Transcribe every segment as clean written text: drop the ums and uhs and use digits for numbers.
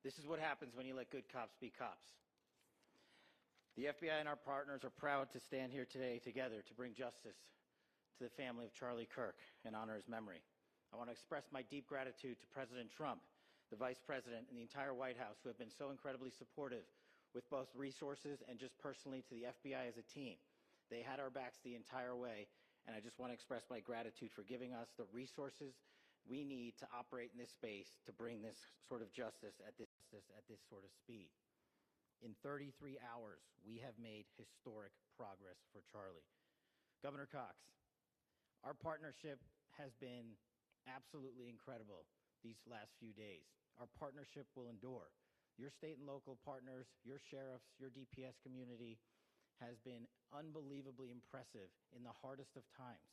This is what happens when you let good cops be cops. The FBI and our partners are proud to stand here today together to bring justice to the family of Charlie Kirk and honor his memory. I want to express my deep gratitude to President Trump, the Vice President, and the entire White House who have been so incredibly supportive with both resources and just personally to the FBI as a team. They had our backs the entire way, and I just want to express my gratitude for giving us the resources we need to operate in this space to bring this sort of justice at this sort of speed. In 33 hours, we have made historic progress for Charlie. Governor Cox, our partnership has been absolutely incredible these last few days. Our partnership will endure. Your state and local partners, your sheriffs, your DPS community has been unbelievably impressive in the hardest of times.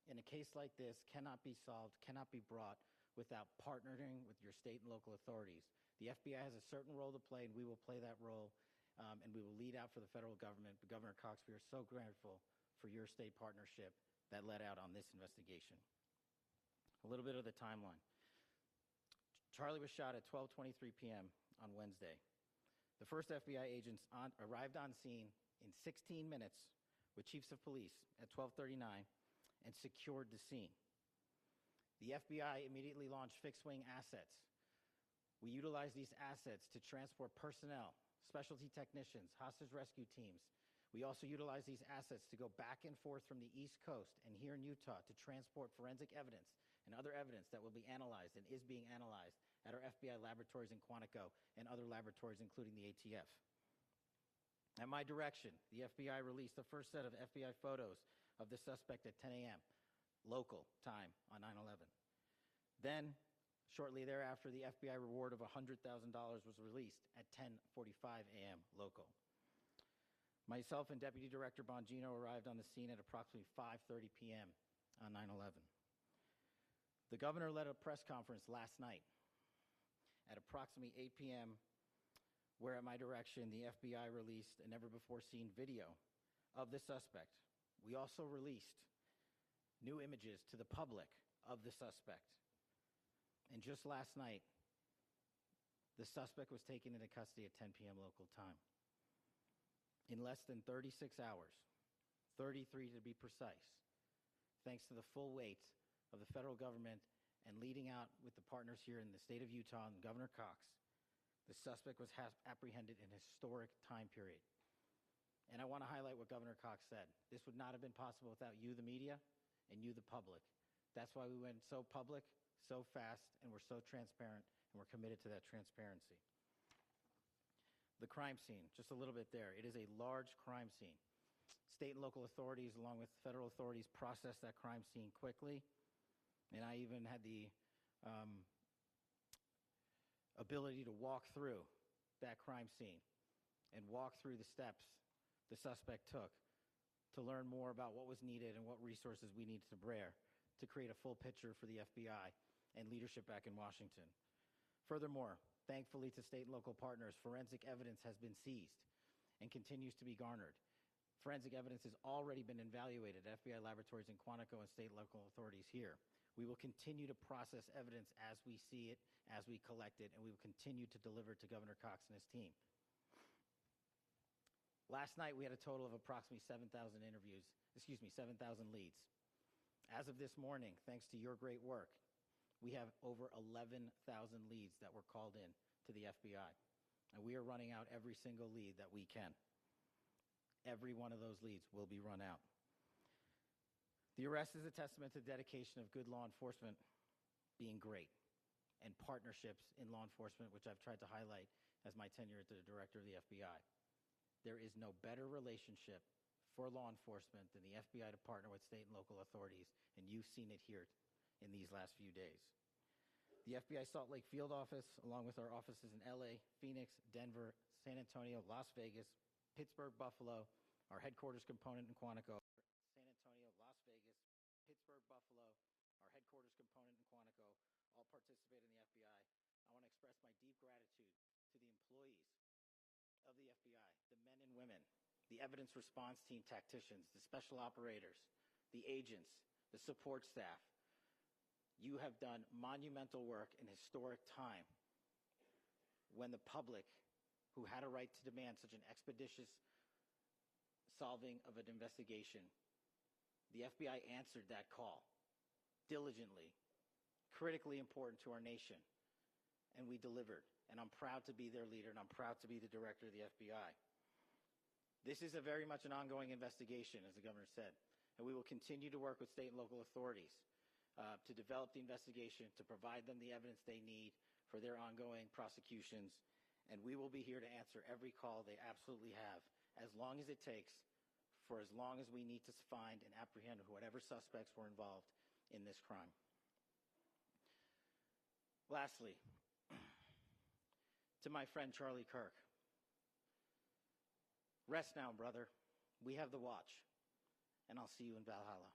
And a case like this cannot be solved, cannot be brought without partnering with your state and local authorities. The FBI has a certain role to play, and we will play that role, and we will lead out for the federal government. But Governor Cox, we are so grateful for your state partnership that led out on this investigation. A little bit of the timeline. Charlie was shot at 12:23 p.m. on Wednesday. The first FBI agents arrived on scene in 16 minutes with chiefs of police at 12:39 and secured the scene. The FBI immediately launched fixed-wing assets. We utilized these assets to transport personnel, specialty technicians, hostage rescue teams. We also utilized these assets to go back and forth from the East Coast and here in Utah to transport forensic evidence and other evidence that will be analyzed and is being analyzed at our FBI laboratories in Quantico and other laboratories, including the ATF. At my direction, the FBI released the first set of FBI photos of the suspect at 10 a.m. local time on 9/11. Then, shortly thereafter, the FBI reward of $100,000 was released at 10:45 a.m. local. Myself and Deputy Director Bongino arrived on the scene at approximately 5:30 p.m. on 9/11. The governor led a press conference last night at approximately 8 p.m., where at my direction, the FBI released a never-before-seen video of the suspect. We also released new images to the public of the suspect. And just last night, the suspect was taken into custody at 10 p.m. local time. In less than 36 hours, 33 to be precise, thanks to the full weight of the federal government and leading out with the partners here in the state of Utah and Governor Cox, the suspect was apprehended in a historic time period. And I want to highlight what Governor Cox said. This would not have been possible without you, the media, and you, the public. That's why we went so public, so fast, and we're so transparent, and we're committed to that transparency. The crime scene, just a little bit there. It is a large crime scene. State and local authorities, along with federal authorities, processed that crime scene quickly. And I even had the ability to walk through that crime scene and walk through the steps the suspect took to learn more about what was needed and what resources we needed to bear to create a full picture for the FBI and leadership back in Washington. Furthermore, thankfully to state and local partners, forensic evidence has been seized and continues to be garnered. Forensic evidence has already been evaluated at FBI laboratories in Quantico and state and local authorities here. We will continue to process evidence as we see it, as we collect it, and we will continue to deliver to Governor Cox and his team. Last night, we had a total of approximately 7,000 leads. As of this morning, thanks to your great work, we have over 11,000 leads that were called in to the FBI. And we are running out every single lead that we can. Every one of those leads will be run out. The arrest is a testament to the dedication of good law enforcement being great and partnerships in law enforcement, which I've tried to highlight as my tenure as the director of the FBI. There is no better relationship for law enforcement than the FBI to partner with state and local authorities, and you've seen it here in these last few days. The FBI Salt Lake Field Office, along with our offices in LA, Phoenix, Denver, San Antonio, Las Vegas, Pittsburgh, Buffalo, our headquarters component in Quantico, San Antonio, Las Vegas, Pittsburgh, Buffalo, our headquarters component in Quantico, all participate in the FBI. I want to express my deep gratitude to the employees of the FBI, the men and women, the evidence response team tacticians, the special operators, the agents, the support staff. You have done monumental work in historic time when the public, who had a right to demand such an expeditious solving of an investigation, the FBI answered that call diligently, critically important to our nation, and we delivered. And I'm proud to be their leader, and I'm proud to be the director of the FBI. This is a very much an ongoing investigation, as the governor said, and we will continue to work with state and local authorities to develop the investigation, to provide them the evidence they need for their ongoing prosecutions, and we will be here to answer every call they absolutely have, as long as it takes, for as long as we need to find and apprehend whatever suspects were involved in this crime. Lastly, to my friend Charlie Kirk, rest now, brother. We have the watch, and I'll see you in Valhalla.